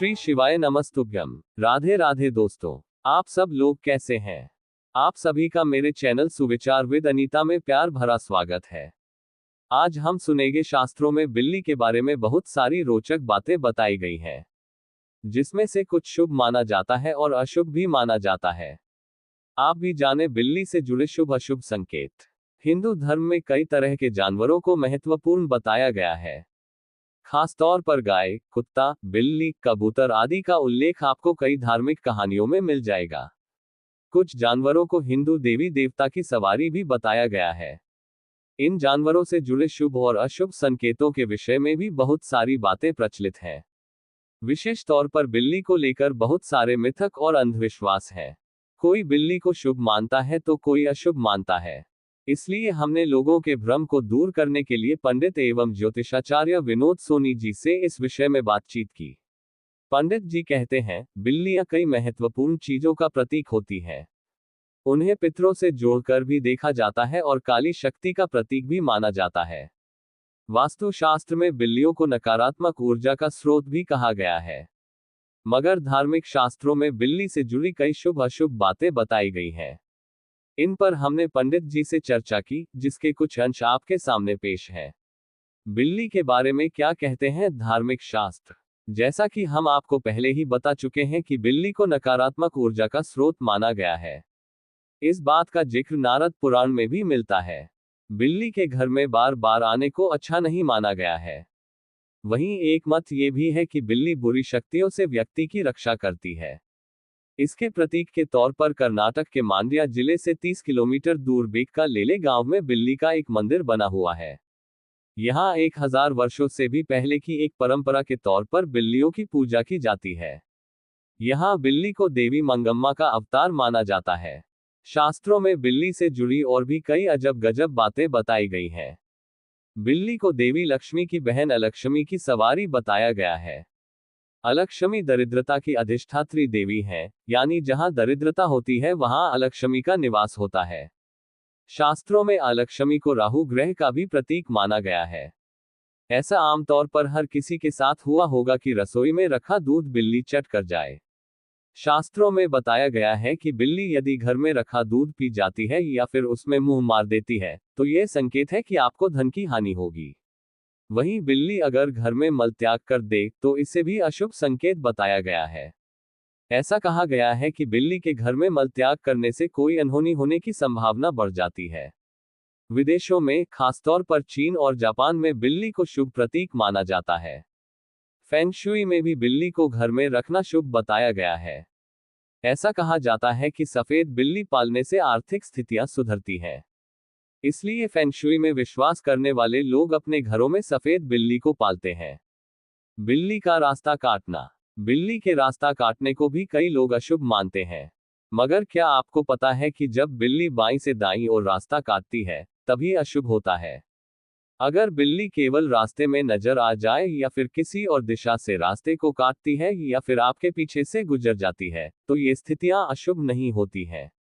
श्री शिवाय नमस्तुभ्यम। राधे राधे दोस्तों, आप सब लोग कैसे हैं? आप सभी का मेरे चैनल सुविचार विद अनीता में प्यार भरा स्वागत है। आज हम सुनेंगे शास्त्रों में बिल्ली के बारे में बहुत सारी रोचक बातें बताई गई हैं, जिसमें से कुछ शुभ माना जाता है और अशुभ भी माना जाता है। आप भी जाने बिल्ली से जुड़े शुभ अशुभ संकेत। हिंदू धर्म में कई तरह के जानवरों को महत्वपूर्ण बताया गया है। खासतौर पर गाय, कुत्ता, बिल्ली, कबूतर आदि का उल्लेख आपको कई धार्मिक कहानियों में मिल जाएगा। कुछ जानवरों को हिंदू देवी देवता की सवारी भी बताया गया है। इन जानवरों से जुड़े शुभ और अशुभ संकेतों के विषय में भी बहुत सारी बातें प्रचलित हैं। विशेष तौर पर बिल्ली को लेकर बहुत सारे मिथक और अंधविश्वास हैं। कोई बिल्ली को शुभ मानता है तो कोई अशुभ मानता है। इसलिए हमने लोगों के भ्रम को दूर करने के लिए पंडित एवं ज्योतिषाचार्य विनोद सोनी जी से इस विषय में बातचीत की। पंडित जी कहते हैं, बिल्लियां कई महत्वपूर्ण चीजों का प्रतीक होती हैं। उन्हें पितरों से जोड़कर भी देखा जाता है और काली शक्ति का प्रतीक भी माना जाता है। वास्तुशास्त्र में बिल्लियों को नकारात्मक ऊर्जा का स्रोत भी कहा गया है। मगर धार्मिक शास्त्रों में बिल्ली से जुड़ी कई शुभ अशुभ बातें बताई गई हैं। इन पर हमने पंडित जी से चर्चा की, जिसके कुछ अंश आपके सामने पेश हैं। बिल्ली के बारे में क्या कहते हैं धार्मिक शास्त्र? जैसा कि हम आपको पहले ही बता चुके हैं कि बिल्ली को नकारात्मक ऊर्जा का स्रोत माना गया है। इस बात का जिक्र नारद पुराण में भी मिलता है। बिल्ली के घर में बार बार आने को अच्छा नहीं माना गया है। वहीं एक मत ये भी है कि बिल्ली बुरी शक्तियों से व्यक्ति की रक्षा करती है। इसके प्रतीक के तौर पर कर्नाटक के मांड्या जिले से 30 किलोमीटर दूर बेक्का लेले गांव में बिल्ली का एक मंदिर बना हुआ है। यहाँ 1000 वर्षों से भी पहले की एक परंपरा के तौर पर बिल्लियों की पूजा की जाती है। यहाँ बिल्ली को देवी मंगम्मा का अवतार माना जाता है। शास्त्रों में बिल्ली से जुड़ी और भी कई अजब गजब बातें बताई गई हैं। बिल्ली को देवी लक्ष्मी की बहन अलक्ष्मी की सवारी बताया गया है। अलक्ष्मी दरिद्रता की अधिष्ठात्री देवी है, यानी जहां दरिद्रता होती है वहां अलक्ष्मी का निवास होता है। शास्त्रों में अलक्ष्मी को राहु ग्रह का भी प्रतीक माना गया है। ऐसा आमतौर पर हर किसी के साथ हुआ होगा कि रसोई में रखा दूध बिल्ली चट कर जाए। शास्त्रों में बताया गया है कि बिल्ली यदि घर में रखा दूध पी जाती है या फिर उसमें मुंह मार देती है, तो यह संकेत है कि आपको धन की हानि होगी। वहीं बिल्ली अगर घर में मल त्याग कर दे तो इसे भी अशुभ संकेत बताया गया है। ऐसा कहा गया है कि बिल्ली के घर में मल त्याग करने से कोई अनहोनी होने की संभावना बढ़ जाती है। विदेशों में, खासतौर पर चीन और जापान में बिल्ली को शुभ प्रतीक माना जाता है। फेंग शुई में भी बिल्ली को घर में रखना शुभ बताया गया है। ऐसा कहा जाता है कि सफेद बिल्ली पालने से आर्थिक स्थितियां सुधरती हैं। इसलिए फेंग शुई में विश्वास करने वाले लोग अपने घरों में सफेद बिल्ली को पालते हैं। बिल्ली का रास्ता काटना। बिल्ली के रास्ता काटने को भी कई लोग अशुभ मानते हैं। मगर क्या आपको पता है कि जब बिल्ली बाईं से दाईं ओर रास्ता काटती है, तभी अशुभ होता है। अगर बिल्ली केवल रास्ते में नजर आ जाए या फिर किसी और दिशा से रास्ते को काटती है या फिर आपके पीछे से गुजर जाती है, तो ये स्थितियां अशुभ नहीं होती हैं।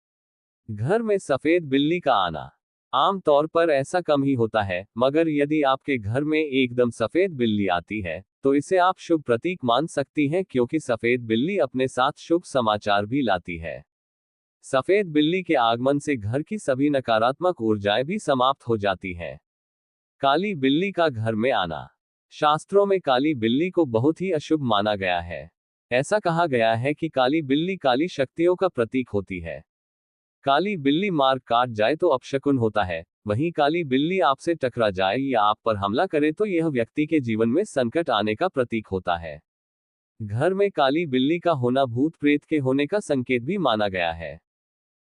घर में सफेद बिल्ली का आना। आम तौर पर ऐसा कम ही होता है, मगर यदि आपके घर में एकदम सफेद बिल्ली आती है, तो इसे आप शुभ प्रतीक मान सकती हैं, क्योंकि सफेद बिल्ली अपने साथ शुभ समाचार भी लाती है। सफेद बिल्ली के आगमन से घर की सभी नकारात्मक ऊर्जाएं भी समाप्त हो जाती हैं। काली बिल्ली का घर में आना। शास्त्रों में काली बिल्ली को बहुत ही अशुभ माना गया है। ऐसा कहा गया है कि काली बिल्ली काली शक्तियों का प्रतीक होती है। काली बिल्ली मार काट जाए तो अपशकुन होता है। वहीं काली बिल्ली आपसे टकरा जाए या आप पर हमला करे तो यह व्यक्ति के जीवन में संकट आने का प्रतीक होता है। घर में काली बिल्ली का होना भूत प्रेत के होने का संकेत भी माना गया है।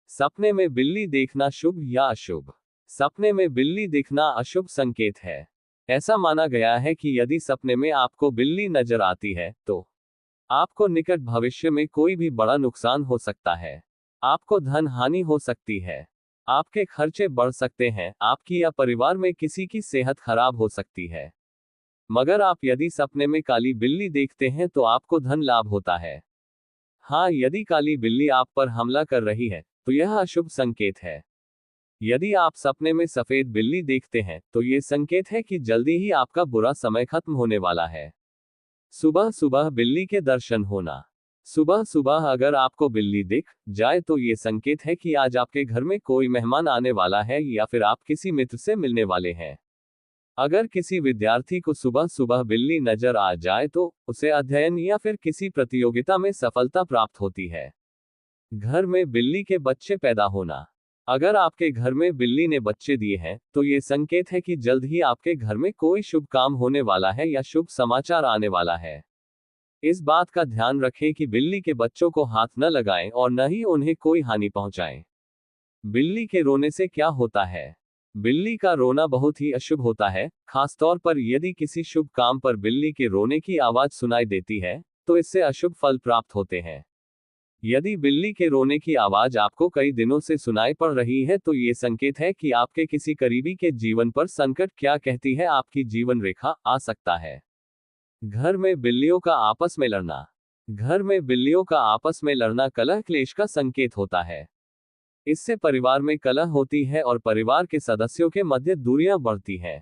सपने में बिल्ली देखना शुभ या अशुभ? सपने में बिल्ली दिखना अशुभ संकेत है। ऐसा माना गया है कि यदि सपने में आपको बिल्ली नजर आती है, तो आपको निकट भविष्य में कोई भी बड़ा नुकसान हो सकता है। आपको धन हानि हो सकती है। आपके खर्चे बढ़ सकते हैं। आपकी या परिवार में किसी की सेहत खराब हो सकती है। मगर आप यदि सपने में काली बिल्ली देखते हैं तो आपको धन लाभ होता है। हाँ, यदि काली बिल्ली आप पर हमला कर रही है, तो यह अशुभ संकेत है। यदि आप सपने में सफेद बिल्ली देखते हैं, तो ये संकेत है कि जल्दी ही आपका बुरा समय खत्म होने वाला है। सुबह सुबह बिल्ली के दर्शन होना। सुबह सुबह अगर आपको बिल्ली दिख जाए तो ये संकेत है कि आज आपके घर में कोई मेहमान आने वाला है या फिर आप किसी मित्र से मिलने वाले हैं। अगर किसी विद्यार्थी को सुबह सुबह बिल्ली नजर आ जाए तो उसे अध्ययन या फिर किसी प्रतियोगिता में सफलता प्राप्त होती है। घर में बिल्ली के बच्चे पैदा होना। अगर आपके घर में बिल्ली ने बच्चे दिए हैं तो ये संकेत है कि जल्द ही आपके घर में कोई शुभ काम होने वाला है या शुभ समाचार आने वाला है। इस बात का ध्यान रखें कि बिल्ली के बच्चों को हाथ न लगाएं और न ही उन्हें कोई हानि पहुंचाएं। बिल्ली के रोने से क्या होता है? बिल्ली का रोना बहुत ही अशुभ होता है, खासतौर पर यदि किसी शुभ काम पर बिल्ली के रोने की आवाज सुनाई देती है तो इससे अशुभ फल प्राप्त होते हैं। यदि बिल्ली के रोने की आवाज आपको कई दिनों से सुनाई पड़ रही है तो ये संकेत है कि आपके किसी करीबी के जीवन पर संकट क्या कहती है आपकी जीवन रेखा आ सकता है। घर में बिल्लियों का आपस में लड़ना। घर में बिल्लियों का आपस में लड़ना कलह क्लेश का संकेत होता है। इससे परिवार में कलह होती है और परिवार के सदस्यों के मध्य दूरियां बढ़ती हैं।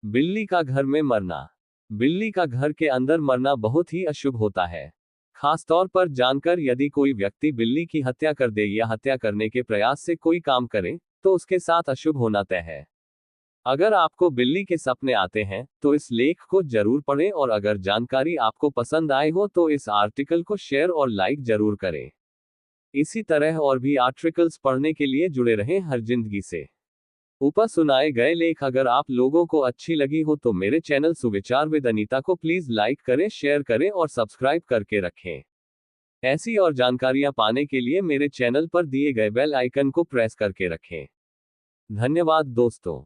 बिल्ली का घर में मरना। बिल्ली का घर के अंदर मरना बहुत ही अशुभ होता है, खासतौर पर जानकर यदि कोई व्यक्ति बिल्ली की हत्या कर दे या हत्या करने के प्रयास से कोई काम करे तो उसके साथ अशुभ होना तय है। अगर आपको बिल्ली के सपने आते हैं तो इस लेख को जरूर पढ़ें और अगर जानकारी आपको पसंद आई हो तो इस आर्टिकल को शेयर और लाइक जरूर करें। इसी तरह और भी आर्टिकल्स पढ़ने के लिए जुड़े रहें हर जिंदगी से। ऊपर सुनाए गए लेख अगर आप लोगों को अच्छी लगी हो तो मेरे चैनल सुविचार विद अनीता को प्लीज लाइक करें, शेयर करें और सब्सक्राइब करके रखें। ऐसी और जानकारियां पाने के लिए मेरे चैनल पर दिए गए बेल आइकन को प्रेस करके रखें। धन्यवाद दोस्तों।